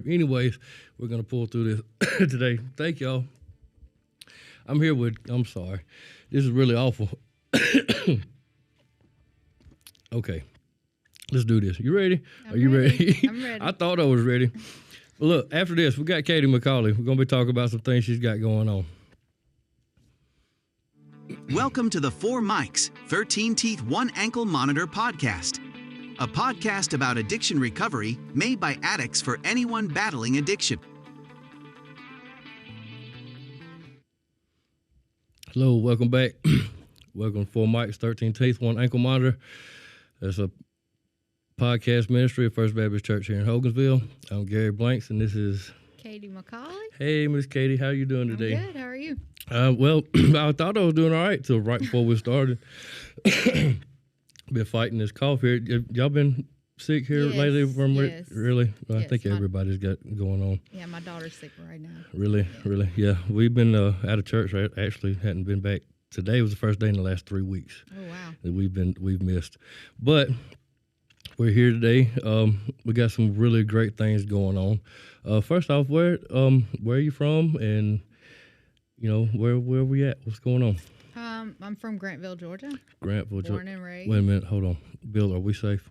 Anyways, we're going to pull through this today. Thank y'all. I'm sorry. This is really awful. Okay, let's do this. You ready? Are you ready? I'm ready. I thought I was ready. But look, after this, we got Katie McCauley. We're going to be talking about some things she's got going on. Welcome to the 4 Mics, 13 Teeth, 1 Ankle Monitor podcast. A podcast about addiction recovery made by addicts for anyone battling addiction. Hello, welcome back. Welcome to 4 Mics, 13 Teeth, 1 Ankle Monitor. That's a podcast ministry of First Baptist Church here in Hogansville. I'm Gary Blanks, and this is Katie McCauley. Hey, Miss Katie, how you doing today? I'm good. How are you? Well, I thought I was doing all right till right before we started. Been fighting this cough here. Y'all been sick here lately? Yes. Really? I Yes, think everybody's got going on. Yeah, my daughter's sick right now. Really? Yeah. We've been out of church. I actually hadn't been back. Today was the first day in the last 3 weeks. Oh, wow. That we've missed. But we're here today. We got some really great things going on. First off, where are you from, and where we at? What's going on? I'm from Grantville, Georgia. Grantville, Georgia. Born and raised. Wait a minute, hold on. Bill, are we safe?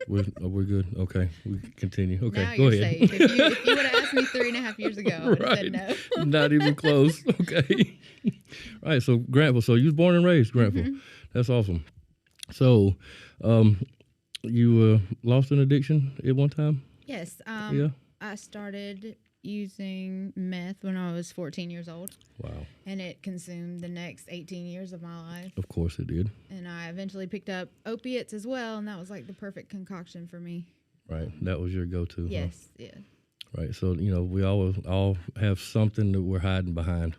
Are we good? Okay, we can continue. Okay, now go you're ahead. safe. If you would have asked me 3.5 years ago, I would have said no. Not even close. Okay. All right, so Grantville. So you was born and raised Grantville. Mm-hmm. That's awesome. So, you lost an addiction at one time? Yes. Yeah. I started using meth when I was 14 years old. Wow. And it consumed the next 18 years of my life. Of course it did. And I eventually picked up opiates as well, and that was like the perfect concoction for me. Right. That was your go-to. Yes. Huh? Yeah. Right. So, we all have something that we're hiding behind.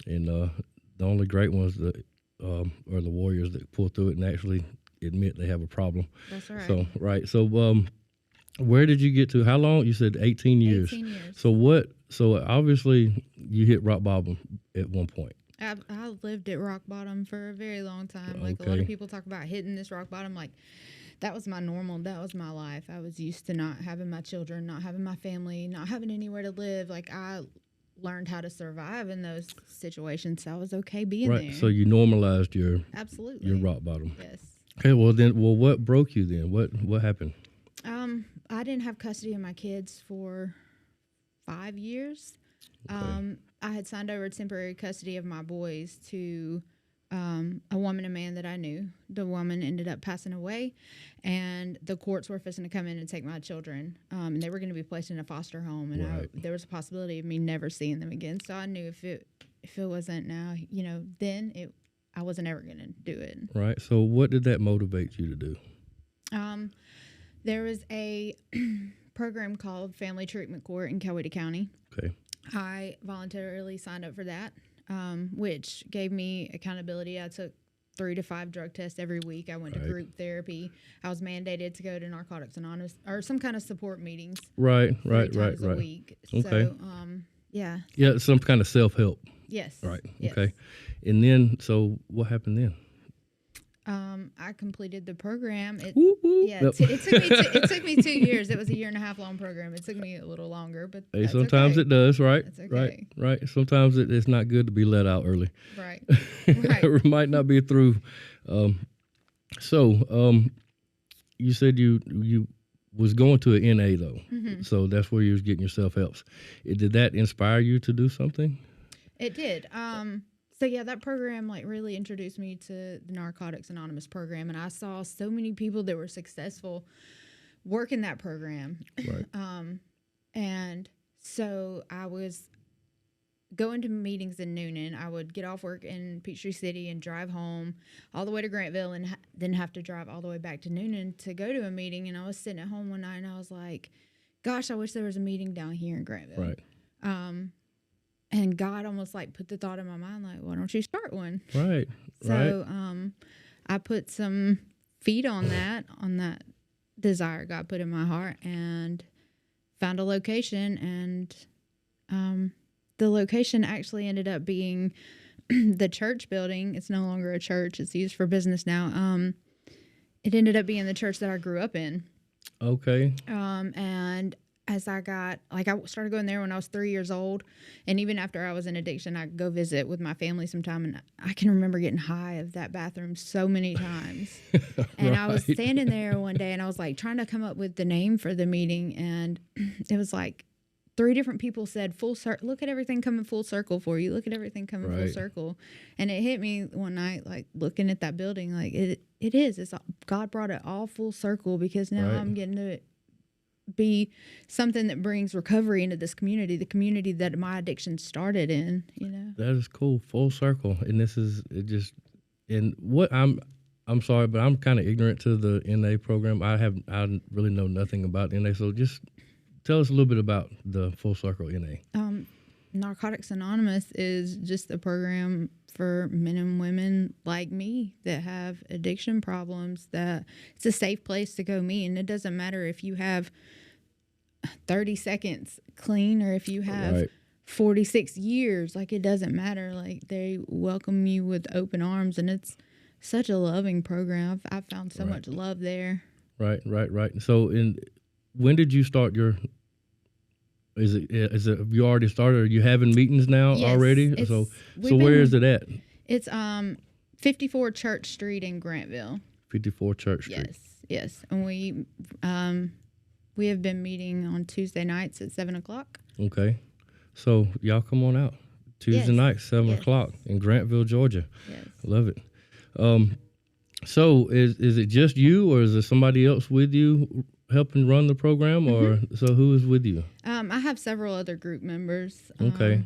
And the only great ones that are the warriors that pull through it and actually admit they have a problem. That's right. So, right. So, where did you get to? How long? You said 18 years. 18 years. So obviously you hit rock bottom at one point. I lived at rock bottom for a very long time. Like a lot of people talk about hitting this rock bottom. Like that was my normal. That was my life. I was used to not having my children, not having my family, not having anywhere to live. Like I learned how to survive in those situations. So I was okay being there. Right. So you normalized your rock bottom. Yes. Okay. Well, what broke you then? What happened? I didn't have custody of my kids for 5 years. Okay. I had signed over temporary custody of my boys to a woman and man that I knew. The woman ended up passing away, and the courts were fixing to come in and take my children. And they were going to be placed in a foster home, and right. there was a possibility of me never seeing them again. So I knew if it wasn't now, then I wasn't ever going to do it. Right. So what did that motivate you to do? There was a program called Family Treatment Court in Coweta County. Okay. I voluntarily signed up for that, which gave me accountability. I took 3 to 5 drug tests every week. I went to group therapy. I was mandated to go to Narcotics Anonymous or some kind of support meetings. Right. 3 times a week. Okay. So, yeah. Yeah, some kind of self-help. Yes. Right. Yes. Okay. And then, so what happened then? I completed the program. Whoop, whoop. Yeah, it took me 2 years. It was a 1.5-year long program. It took me a little longer, but hey, that's sometimes okay. it does, right? That's okay. Right. Sometimes it's not good to be let out early. Right. It might not be through. So you said you was going to an NA though, mm-hmm. So that's where you was getting your self-helps. Did that inspire you to do something? It did. So yeah, that program really introduced me to the Narcotics Anonymous program, and I saw so many people that were successful working that program. Right. And so I was going to meetings in Noonan. I would get off work in Peachtree City and drive home all the way to Grantville, and then have to drive all the way back to Noonan to go to a meeting. And I was sitting at home one night, and I was like, "Gosh, I wish there was a meeting down here in Grantville." Right. And God almost put the thought in my mind, why don't you start one? Right. So I put some feet on that desire God put in my heart, and found a location. And the location actually ended up being the church building. It's no longer a church. It's used for business now. It ended up being the church that I grew up in. Okay. And as I started going there when I was 3 years old. And even after I was in addiction, I'd go visit with my family sometime. And I can remember getting high of that bathroom so many times. And I was standing there one day and I was like trying to come up with the name for the meeting. And it was like 3 different people said, full circle, look at everything coming full circle for you. Look at everything coming full circle. And it hit me one night, like looking at that building, like it is. It's God brought it all full circle, because now I'm getting to be something that brings recovery into this community, the community that my addiction started in, you know. That is cool. Full circle. And this is it just, and what I'm sorry, but I'm kind of ignorant to the NA program. I really know nothing about NA. So just tell us a little bit about the Full Circle NA. Narcotics Anonymous is just a program for men and women like me that have addiction problems, that it's a safe place to go meet. And it doesn't matter if you have 30 seconds clean or if you have 46 years, like it doesn't matter. Like they welcome you with open arms, and it's such a loving program. I've found so much love there. Right. So when did you start your, is it have you already started? Are you having meetings now already? So where is it at? It's 54 Church Street in Grantville. 54 Church Street. Yes. And we have been meeting on Tuesday nights at 7:00. Okay. So y'all come on out. Tuesday night, 7:00 in Grantville, Georgia. Yes. Love it. So is it just you, or is there somebody else with you helping run the program, or so who is with you? I have several other group members. Okay.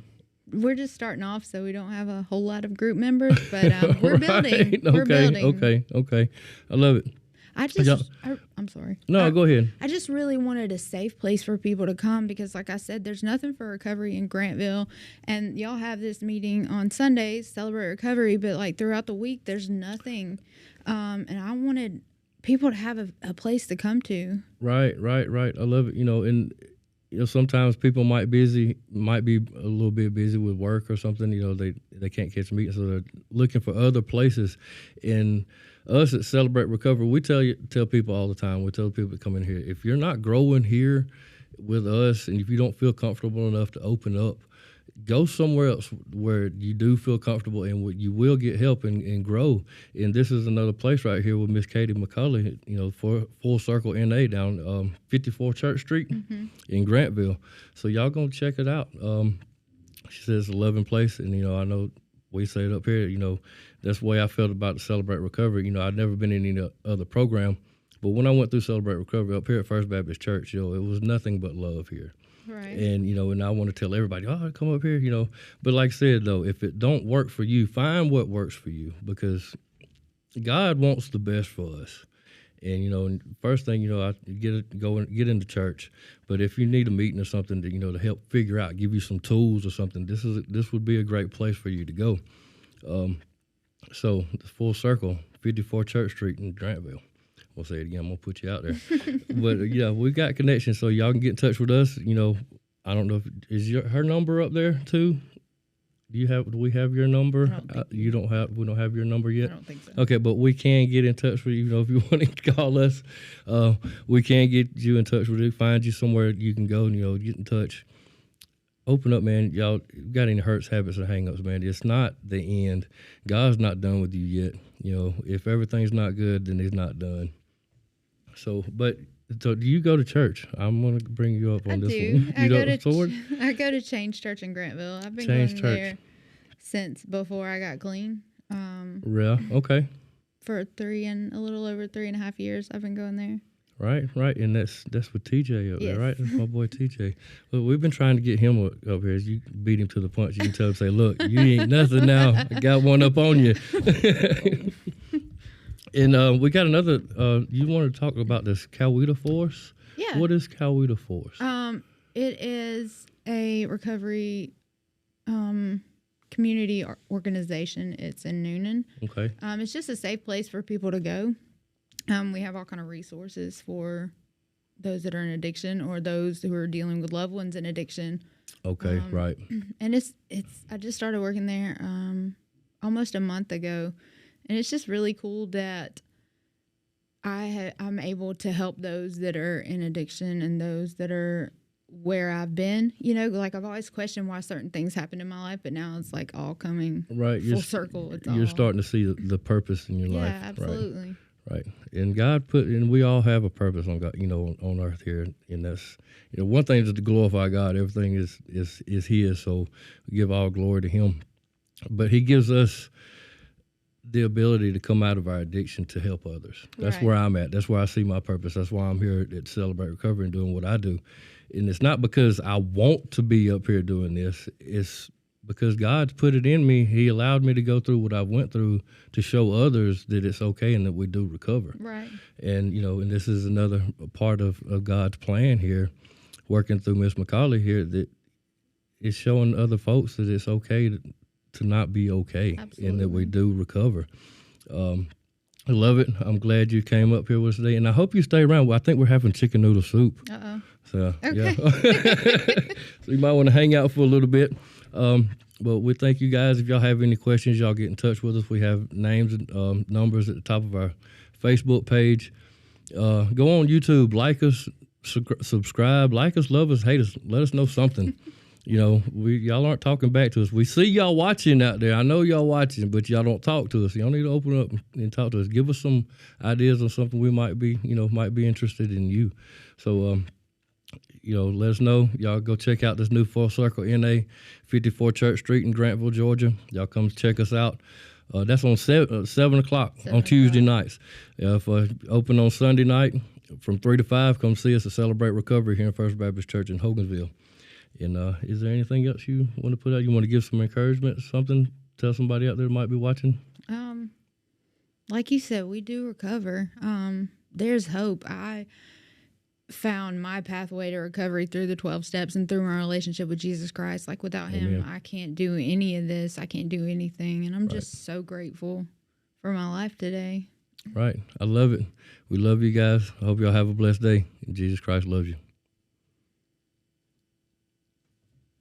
We're just starting off, so we don't have a whole lot of group members, but we're building. We're building. Okay. I love it. I'm sorry. No, go ahead. I just really wanted a safe place for people to come, because like I said, there's nothing for recovery in Grantville, and y'all have this meeting on Sundays, Celebrate Recovery, but like throughout the week, there's nothing. And I wanted people to have a place to come to. Right. I love it. And sometimes people might be a little bit busy with work or something. They can't catch a meeting, so they're looking for other places. And us at Celebrate Recovery, we tell people all the time. We tell people to come in here. If you're not growing here with us, and if you don't feel comfortable enough to open up, go somewhere else where you do feel comfortable and you will get help and grow. And this is another place right here with Miss Katie McCulley, for Full Circle NA down 54 Church Street in Grantville. So y'all gonna check it out. She says it's a loving place, and I know we say it up here. That's the way I felt about the Celebrate Recovery. I'd never been in any other program, but when I went through Celebrate Recovery up here at First Baptist Church, it was nothing but love here. Right. And, and I want to tell everybody, come up here, But like I said, though, if it don't work for you, find what works for you, because God wants the best for us. And, first thing, I get into church. But if you need a meeting or something to help figure out, give you some tools or something, this would be a great place for you to go. So the Full Circle, 54 Church Street in Grantville. We'll say it again. I'm going to put you out there. But, we've got connections, so y'all can get in touch with us. I don't know is her number up there, too? Do we have your number? We don't have your number yet? I don't think so. Okay, but we can get in touch with you. If you want to call us, we can get you in touch with you, find you somewhere you can go, get in touch. Open up, man. Y'all got any hurts, habits, or hang-ups, man. It's not the end. God's not done with you yet. If everything's not good, then he's not done. So do you go to church? I'm going to bring you up on this one. I go to Change Church in Grantville. I've been going there since before I got clean. Yeah, okay. For a little over 3.5 years, I've been going there. Right, and that's with TJ up there, right? That's my boy TJ. Well, we've been trying to get him up here. As you beat him to the punch, you can tell him, say, look, you ain't nothing now. I got one up on you. And we got another, you want to talk about this Coweta Force? Yeah. What is Coweta Force? It is a recovery community organization. It's in Noonan. Okay. It's just a safe place for people to go. We have all kind of resources for those that are in addiction or those who are dealing with loved ones in addiction. Okay, right. And I just started working there almost a month ago, and it's just really cool that I'm able to help those that are in addiction and those that are where I've been. You know, like I've always questioned why certain things happen in my life, but now it's like all coming full circle. You're starting to see the purpose in your life. Yeah, absolutely. Right. And God and we all have a purpose on God, on earth here. And that's, one thing is to glorify God. Everything is His. So we give all glory to Him. But He gives us the ability to come out of our addiction to help others. That's where I'm at. That's where I see my purpose. That's why I'm here at Celebrate Recovery and doing what I do. And it's not because I want to be up here doing this. It's because God's put it in me. He allowed me to go through what I went through to show others that it's okay and that we do recover. Right. And, and this is another part of God's plan here, working through Miss McCauley here, that it's showing other folks that it's okay to not be okay. Absolutely. And that we do recover. I love it. I'm glad you came up here with us today, and I hope you stay around. Well, I think we're having chicken noodle soup. Uh-oh. So, okay. Yeah. So you might want to hang out for a little bit. But we thank you guys. If y'all have any questions, y'all get in touch with us. We have names and numbers at the top of our Facebook page. Go on YouTube, like us, subscribe, like us, love us, hate us. Let us know something. Y'all aren't talking back to us. We see y'all watching out there. I know y'all watching, but y'all don't talk to us. Y'all need to open up and talk to us. Give us some ideas on something we might be interested in you. So, let us know. Y'all go check out this new Full Circle NA, 54 Church Street in Grantville, Georgia. Y'all come check us out. That's on 7 o'clock on Tuesday nights. For open on Sunday night from 3 to 5, come see us at Celebrate Recovery here in First Baptist Church in Hogansville. And is there anything else you want to put out? You want to give some encouragement, something? Tell somebody out there that might be watching? Like you said, we do recover. There's hope. I found my pathway to recovery through the 12 steps and through my relationship with Jesus Christ. Like without Him, I can't do any of this. I can't do anything. And I'm just so grateful for my life today. Right. I love it. We love you guys. I hope y'all have a blessed day. And Jesus Christ loves you.